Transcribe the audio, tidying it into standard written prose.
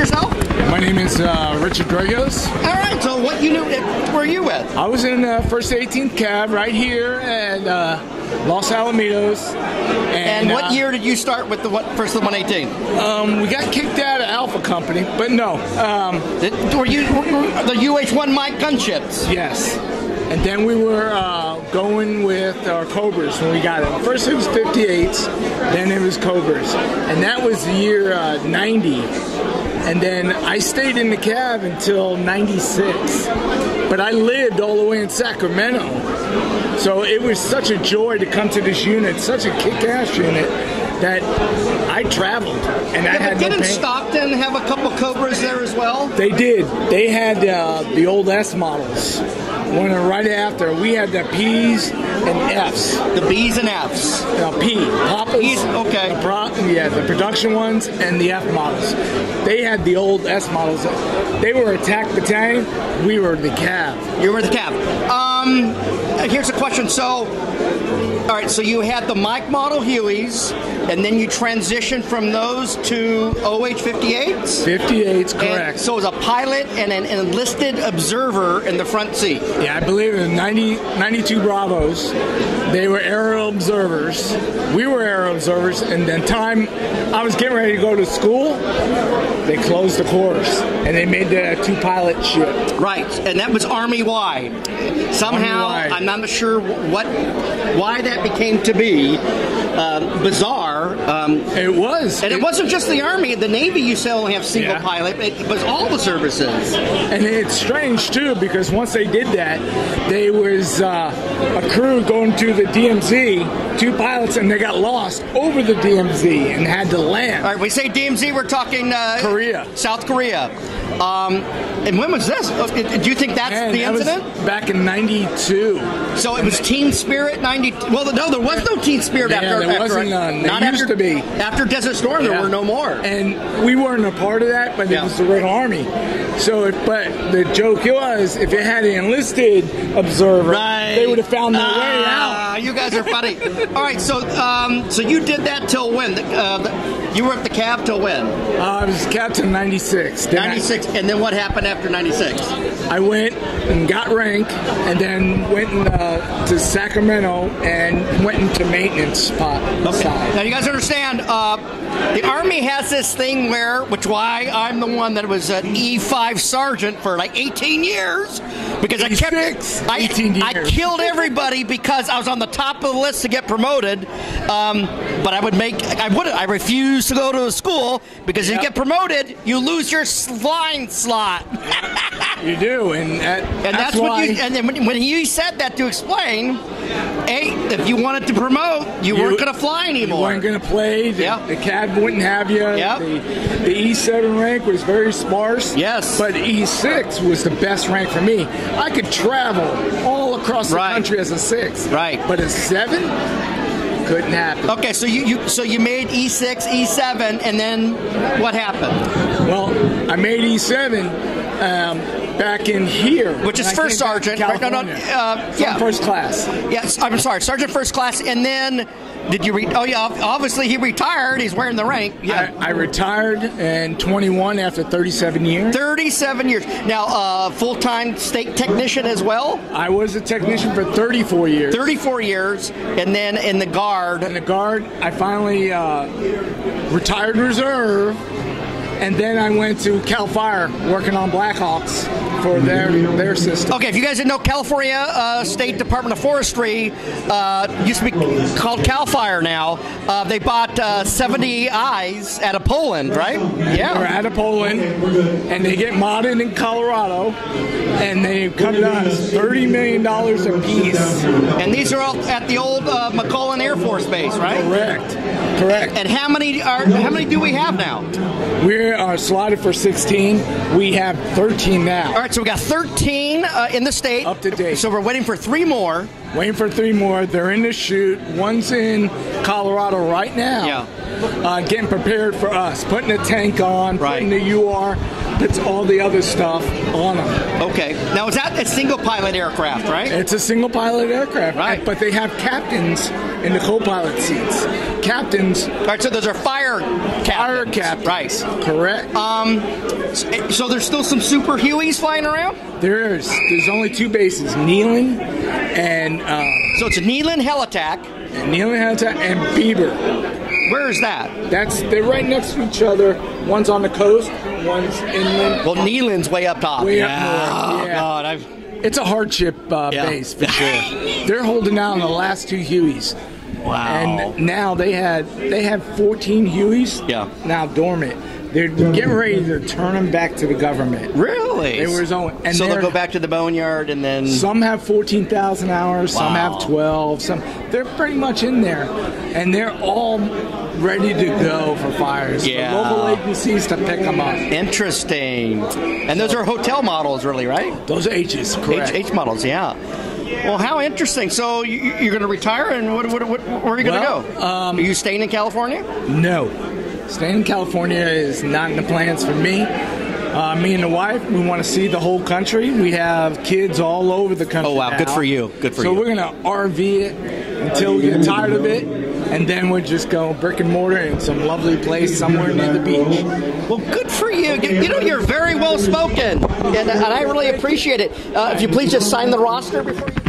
yourself? My name is Richard Dragos. All right, so what unit were you with? I was in First 18th Cab right here at Los Alamitos. And what year did you start with the first 118? We got kicked out of Alpha Company, but no. Were you the UH-1 Mike gunships? Yes. And then we were going with our Cobras when we got it. First it was 58s, then it was Cobras. And that was the year 90. And then I stayed in the cab until 96. But I lived all the way in Sacramento. So it was such a joy to come to this unit, such a kick-ass unit, that I traveled. And I had no pain. Didn't Stockton have a couple Cobras there as well? They did. They had the old S models. One right after. We had the P's and F's. The B's and F's. P. Papa's. P's, okay. The production ones and the F models. They had the old S models. They were attack battalion. We were the cab. You were the cab. Here's a question. So, all right, so you had the Mike model Hueys, and then you transitioned from those to OH-58s? 58s, correct. And so it was a pilot and an enlisted observer in the front seat. Yeah, I believe it was 92 Bravos. They were aerial observers. We were aerial observers, and then time I was getting ready to go to school, they closed the course, and they made the two-pilot ship. Right, and that was Army-wide. Somehow, Army-wide. I'm not sure why that became to be. Bizarre. It was. And it wasn't just the Army. The Navy used to only have single pilot. It was all the services. And it's strange, too, because once they did that, there was a crew going to the DMZ, two pilots, and they got lost over the DMZ and had to land. All right, we say DMZ, we're talking Korea. South Korea. And when was this? Do you think that's the incident? Was back in 92. So it was Teen Spirit 90. Well, no, there was no Teen Spirit after. There wasn't none. There used to be. After Desert Storm, there were no more. And we weren't a part of that, but it was the Red Army. So, but the joke was, if it had an enlisted observer, they would have found their way out. You guys are funny. All right, so you did that till when? You were at the cab till when? I was captain 96. 96, and then what happened after 96? I went and got rank, and then went to Sacramento and went into maintenance spot. Okay. Now you guys understand, the Army has this thing which why I'm the one that was an E5 sergeant for like 18 years, because I killed everybody because I was on the top of the list to get promoted. But I refused to go to a school because if you get promoted, you lose your flying slot. You do, and that's why. And then when he said that to explain, hey, if you wanted to promote, you weren't going to fly anymore. You weren't going to play. The cab wouldn't have you. The E7 rank was very sparse. Yes. But E6 was the best rank for me. I could travel all across the country as a 6. Right. But a 7? Couldn't happen. Okay, so you made E6, E7, and then what happened? Well, I made E7 back in here, which is first sergeant. California. First class. Yes, I'm sorry, sergeant first class, and then. Did you obviously he retired. He's wearing the rank. Yeah. I retired in 21 after 37 years. 37 years. Now, full-time state technician as well? I was a technician for 34 years. 34 years, and then in the Guard. In the Guard, I finally retired reserve, and then I went to Cal Fire working on Blackhawks for their system. Okay, if you guys didn't know, California State Department of Forestry used to be called Cal Fire now. They bought 70 eyes out of Poland, right? Yeah. They're out of Poland, and they get modded in Colorado, and they come to us $30 million a piece. And these are all at the old McClellan Air Force Base, right? Correct. And how many do we have now? We are slotted for 16. We have 13 now. All right, so we got 13 in the state. Up to date. So we're waiting for 3 more. They're in the chute. One's in Colorado right now. Yeah. Getting prepared for us. Putting the tank on, putting the UR. puts all the other stuff on them. Okay. Now, is that a single-pilot aircraft, right? It's a single-pilot aircraft, right? But they have captains in the co-pilot seats. Captains. All right, so those are fire captains. Fire captains. Right. Correct. So there's still some Super Hueys flying around? There's only 2 bases, Nealon and... so it's Nealon Helitack. Nealon Helitack and Bieber. Where is that? They're right next to each other. One's on the coast, one's inland. Well, Nealon's way up top. Way up north. Oh, Yeah. God, It's a hardship base for sure. They're holding out on the last 2 Hueys. Wow. And now they have 14 Hueys. Yeah. Now dormant. They're getting ready to turn them back to the government. Really? They were zone. And so they'll go back to the boneyard and then... Some have 14,000 hours, some Wow. have 12, they're pretty much in there. And they're all ready to go for fires. Yeah. The local agencies to pick them up. Interesting. And those are hotel models, really, right? Those are H's, correct. H models, yeah. Well, how interesting. So you're going to retire, and where are you going to go? Are you staying in California? No. Staying in California is not in the plans for me. Me and the wife, we want to see the whole country. We have kids all over the country. Oh, wow. now. Good for you. Good for you. So we're going to RV it until we get tired of it, and then we'll just go brick and mortar in some lovely place somewhere near the beach. Well, good for you. You know, you're very well spoken, and I really appreciate it. If you please just sign the roster before you...